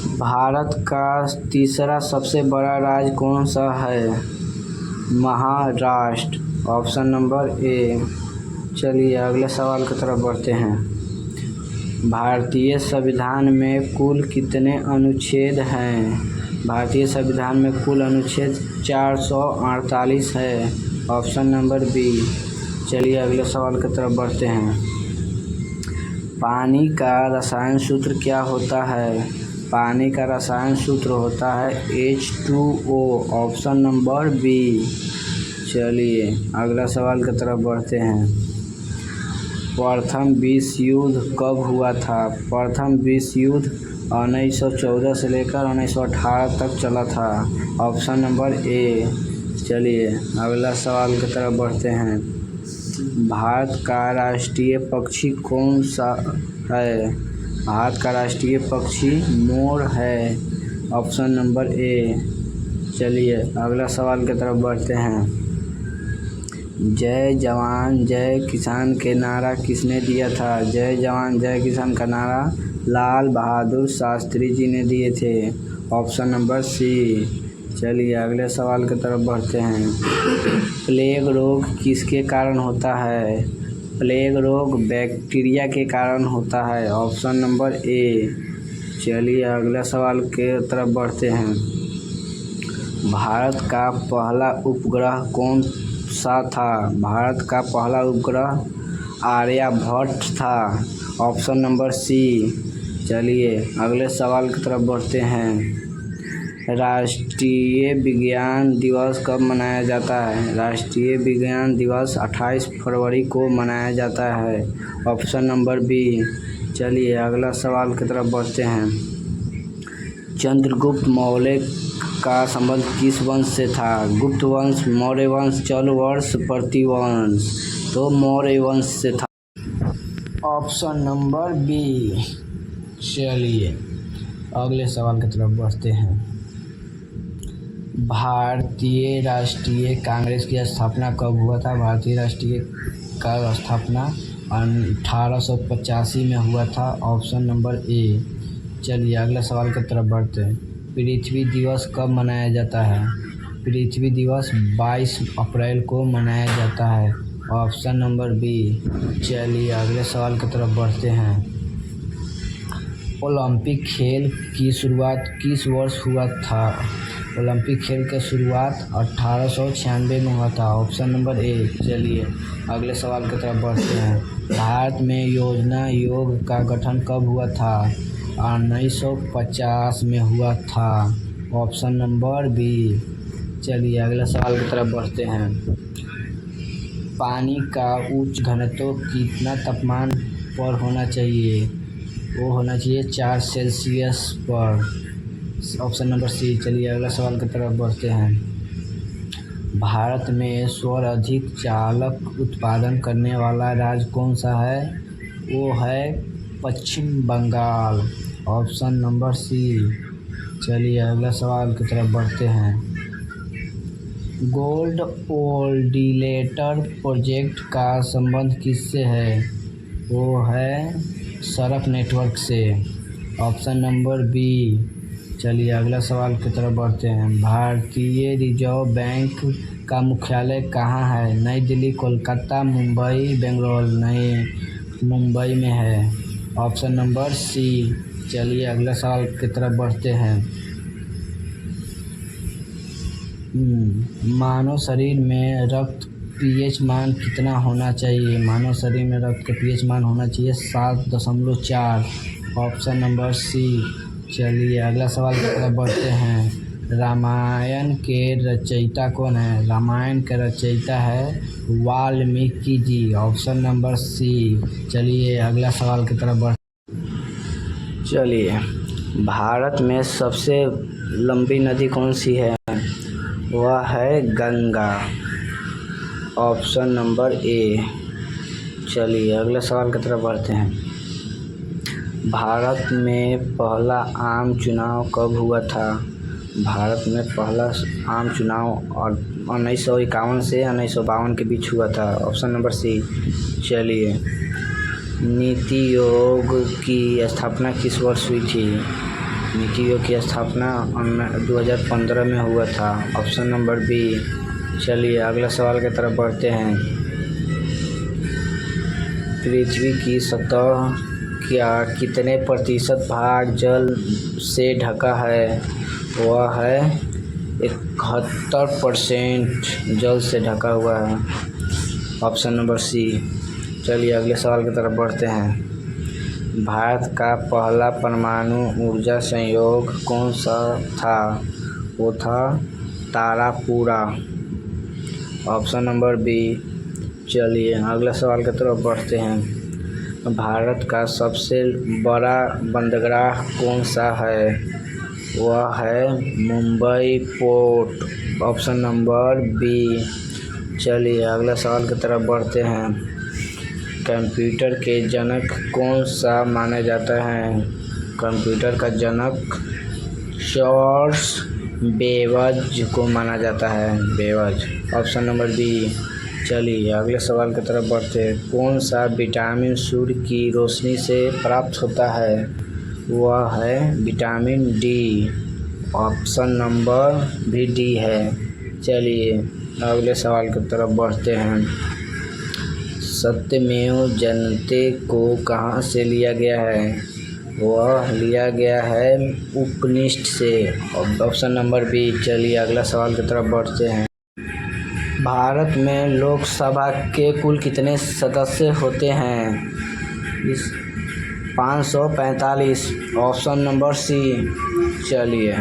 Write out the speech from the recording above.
भारत का तीसरा सबसे बड़ा राज्य कौन सा है? महाराष्ट्र। Option number A. चलिए अगले सवाल की तरफ बढ़ते हैं। भारतीय संविधान में कुल कितने अनुच्छेद हैं? भारतीय संविधान में कुल अनुच्छेद 448 है। Option number B. चलिए अगले सवाल की तरफ बढ़ते हैं। पानी का रसायन सूत्र क्या होता है? पानी का रसायन सूत्र होता है H2O। Option number B. चलिए अगला सवाल की तरफ बढ़ते हैं। प्रथम विश्व युद्ध कब हुआ था? प्रथम विश्व युद्ध 1914 से लेकर 1918 तक चला था। Option number A. चलिए अगला सवाल की तरफ बढ़ते हैं। भारत का राष्ट्रीय पक्षी कौन सा है? भारत का राष्ट्रीय पक्षी मोर है। Option number A. चलिए अगला सवाल की तरफ बढ़ते हैं। जय जवान जय किसान के नारा किसने दिया था? जय जवान जय किसान का नारा लाल बहादुर शास्त्री जी ने दिए थे। Option number C. चलिए अगले सवाल की तरफ बढ़ते हैं। प्लेग रोग किसके कारण होता है? प्लेग रोग बैक्टीरिया के कारण होता है। Option number A. चलिए अगले सवाल के तरफ बढ़ते हैं। भारत का पहला उपग्रह कौन सा था? भारत का पहला उपग्रह आर्यभट्ट था। Option number C. चलिए अगले सवाल की तरफ बढ़ते हैं। राष्ट्रीय विज्ञान दिवस कब मनाया जाता है? राष्ट्रीय विज्ञान दिवस 28 फरवरी को मनाया जाता है। Option number B. चलिए अगला सवाल की तरफ बढ़ते हैं। चंद्रगुप्त मौर्य का संबंध किस वंश से था? गुप्त वंश, मौर्य वंश, चौल वंश, प्रतिवंश। तो मौर्य वंश से था। Option number B. चलिए अगले सवाल की तरफ बढ़ते हैं। भारतीय राष्ट्रीय कांग्रेस की स्थापना कब हुआ था? भारतीय राष्ट्रीय का स्थापना 1885 में हुआ था। Option number A. चलिए अगले सवाल की तरफ बढ़ते हैं। पृथ्वी दिवस कब मनाया जाता है? पृथ्वी दिवस 22 अप्रैल को मनाया जाता है। Option number B. चलिए अगले सवाल की तरफ बढ़ते हैं। ओलंपिक खेल की शुरुआत किस वर्ष हुआ था? ओलंपिक खेल की शुरुआत 1896 में हुआ था। Option number A. चलिए अगले सवाल की तरफ बढ़ते हैं। भारत में योजना आयोग का गठन कब हुआ था? 1950 में हुआ था। Option number B. चलिए अगले सवाल की तरफ बढ़ते हैं। पानी का उच्च घनत्व कितना तापमान पर होना चाहिए? वो होना चाहिए 4 सेल्सियस पर। Option number C. चलिए अगला सवाल की तरफ बढ़ते हैं। भारत में सर्वाधिक चालक उत्पादन करने वाला राज्य कौन सा है? वो है Paschim Bengal. Option number C. चलिए अगला सवाल की तरफ बढ़ते हैं। गोल्ड ओल्डिलेटर प्रोजेक्ट का संबंध किससे है? वो है सड़क नेटवर्क से। Option number B. चलिए अगला सवाल की तरफ बढ़ते हैं। भारतीय रिजर्व बैंक का मुख्यालय कहाँ है? नई दिल्ली, कोलकाता, मुंबई, बेंगलोर। नई मुंबई में है। Option number C. चलिए अगला सवाल की तरफ बढ़ते हैं। मानव शरीर में रक्त पीएच मान कितना होना चाहिए? मानव शरीर में रक्त का पीएच मान होना चाहिए 7.4। Option number C. चलिए अगला सवाल की तरफ बढ़ते हैं। रामायण के रचयिता कौन है? रामायण के रचयिता है Valmiki ji. Option number C. चलिए अगला सवाल की तरफ चलिए भारत में सबसे लंबी नदी कौन सी है? वह है गंगा। Option number A. चलिए अगले सवाल की तरफ बढ़ते हैं। भारत में पहला आम चुनाव कब हुआ था? भारत में पहला आम चुनाव 1951 से 1952 के बीच हुआ था। Option number C. चलिए नीति आयोग की स्थापना किस वर्ष हुई थी? नीतियों की स्थापना 2015 में हुआ था। Option number B. चलिए अगला सवाल की तरफ बढ़ते हैं। पृथ्वी की सतह क्या कितने प्रतिशत भाग जल से ढका है? वह है 71% जल से ढका हुआ है। Option number C. चलिए अगले सवाल की तरफ बढ़ते हैं। भारत का पहला परमाणु ऊर्जा संयोग कौन सा था? वो था तारापुरा। Option number B. चलिए अगले सवाल की तरफ बढ़ते हैं। भारत का सबसे बड़ा बंदरगाह कौन सा है? वह है Mumbai port. Option number B. चलिए अगला सवाल की तरफ बढ़ते हैं। कंप्यूटर के जनक कौन सा माना जाता है? कंप्यूटर का जनक चार्ल्स बेबज को माना जाता है। बेबज। Option number B. चलिए अगले सवाल की तरफ बढ़ते हैं। कौन सा विटामिन सूर्य की रोशनी से प्राप्त होता है? वह है विटामिन डी। ऑप्शन नंबर भी डी है। चलिए अगले सवाल की तरफ बढ़ते हैं। सत्यमेव जयते को कहाँ से लिया गया है? वह लिया गया है उपनिषद से। Option number B. चलिए अगला सवाल की तरफ बढ़ते हैं। भारत में लोकसभा के कुल कितने सदस्य होते हैं? 545। Option number C. चलिए